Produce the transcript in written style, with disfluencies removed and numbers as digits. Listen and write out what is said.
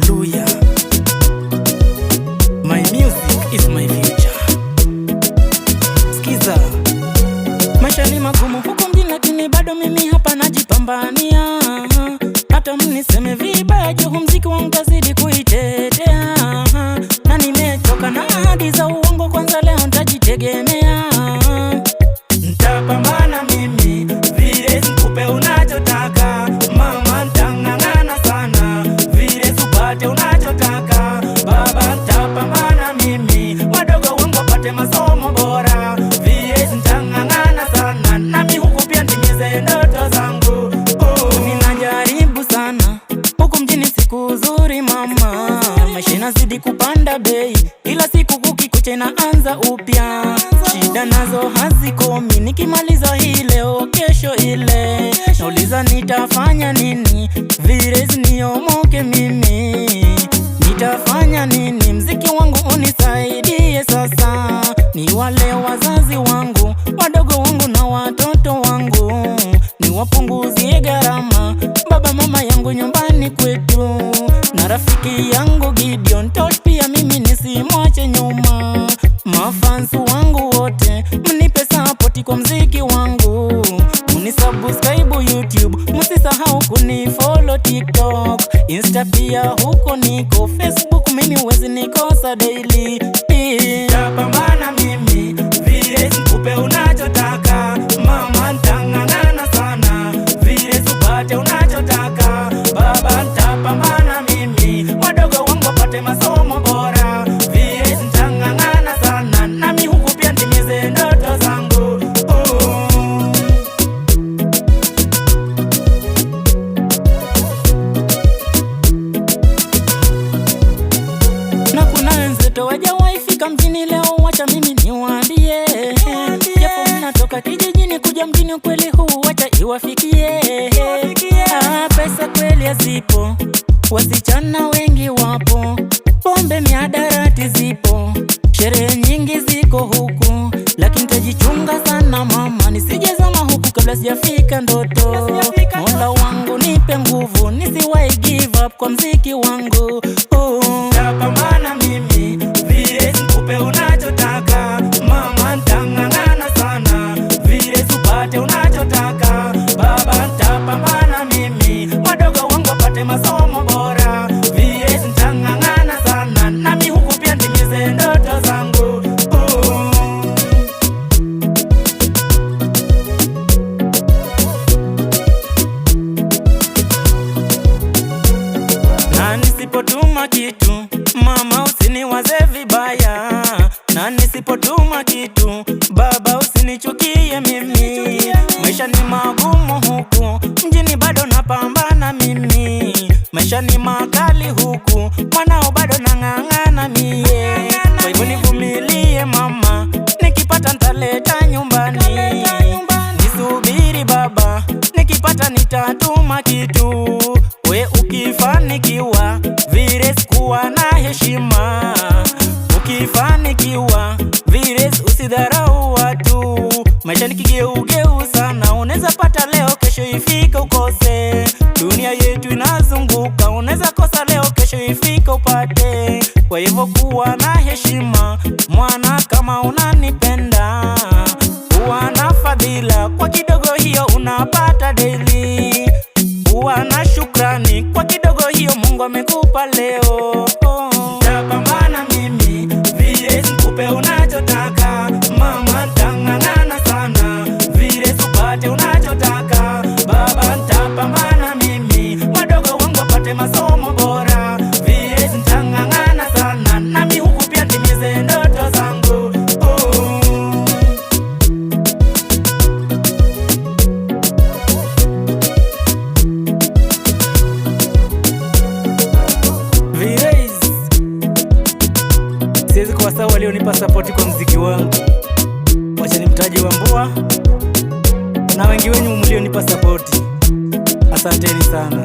Hallelujah. My music is my future. Skiza. Maisha ni magumu huko mjini, lakini bado mimi hapa najipambania. Hata mniseme vibaya juu muziki wangu tazidi kuitetea. Na nimechoka na ahadi za uongo, kwanza leo nitajitegemea. Nitapambana mimi, vile nikupe unachotaka. Mama nitang'ang'ana sana, vile upate unachotaka. Baba nitapambana mimi, wadogo wangu wapate masomo bora. Vile nitang'ang'ana sana, nami huku pia nitimize ndoto zangu. Mimi najaribu sana, huku mjini siku nzuri mama. Maisha inazidi kupanda bei, ila siku kukikucha inaanza upya. Shida nazo hazikomi, nikimaliza hii leo kesho ile. Nauliza nitafanya nini, vile niomoke mimi. Nitafanya nini, mziki wangu unisaidie sasa. Ni wale wazazi wangu, wadogo wangu na watoto wangu, niwapunguzie gharama. Baba mama yangu nyumbani kwetu, na rafiki yangu Gideon Tosh pia mimi nisimwache nyuma. Mafans wangu wote mnipe support kwa mziki wangu. Munisubscribe YouTube, musisahau kunifollow TikTok, Insta pia huko niko, Facebook mimi huwezi nikosa daily. Nitapambana mimi, vile nikupe unachotaka. Mama nitang'ang'ana sana, vile upate unachotaka. Baba nitapambana mimi, wadogo wangu wapate masomo bora. Vile nitang'ang'ana sana, nami huku pia nitimize ndoto zangu. Na kuna wenzetu wajawahi fika mjini, leo wacha mimi niwaambie. Japo mnatoka kijijini kuja mjini, kweli huu wacha iwafikie. Pesa kweli hazipo, wasichana wengi wapo, pombe mihadarati zipo, sherehe nyingi ziko huku, lakini tajichunga sana mama, nisijezama huku kabla sijafika ndoto. Mola wangu nipe nguvu, nisiwahi give up kwa mziki wangu. Nitapambana mimi, vile nikupe unachotaka. Mama nitang'ang'ana sana, vile upate unachotaka. Baba nitapambana mimi, wadogo wangu wapate masomo bora. Vile nitang'ang'ana sana, nami huku pia nitimize ndoto zangu. Na nisipotuma kitu mama usiniwaze vibaya, na nisipotuma kitu baba usinichukie mimi. Maisha ni magumu huku mjini, bado napambana mimi. Maisha ni makali huku, mwanao bado nang'ang'ana mie. Kwa hivyo nivumilie mama, nikipata nitaleta nyumbani. Nisubiri baba, nikipata nitatuma kitu. We ukifanikiwa, vile kuwa na heshima. Ukifanikiwa, vile usidharau watu. Maisha ni kigeugeu sana, unaweza pata leo kesho ifika ukose. Dunia yetu inazunguka, unaweza kosa leo kesho ifika upate. Kwa hivyo kuwa na heshima mwana, kama unanipenda. Kuwa na fadhila kwa kidogo hiyo unapata daily. Kuwa na shukrani kwa kidogo hiyo Mungu amekupa leo. Nitapambana mimi, vile nikupe unachotaka. Mama nitang'ang'ana sana, vile upate unachotaka. Baba nitapambana mimi, wadogo wangu wapate masomo bora. Vile nitang'ang'ana sana, nami huku pia nitimize ndoto zangu. Siwezi kuwasahau walionipa support kwa mziki wangu. Wacha nimtaje Wambua na wengi wenyu mlionipa support. Asanteni sana.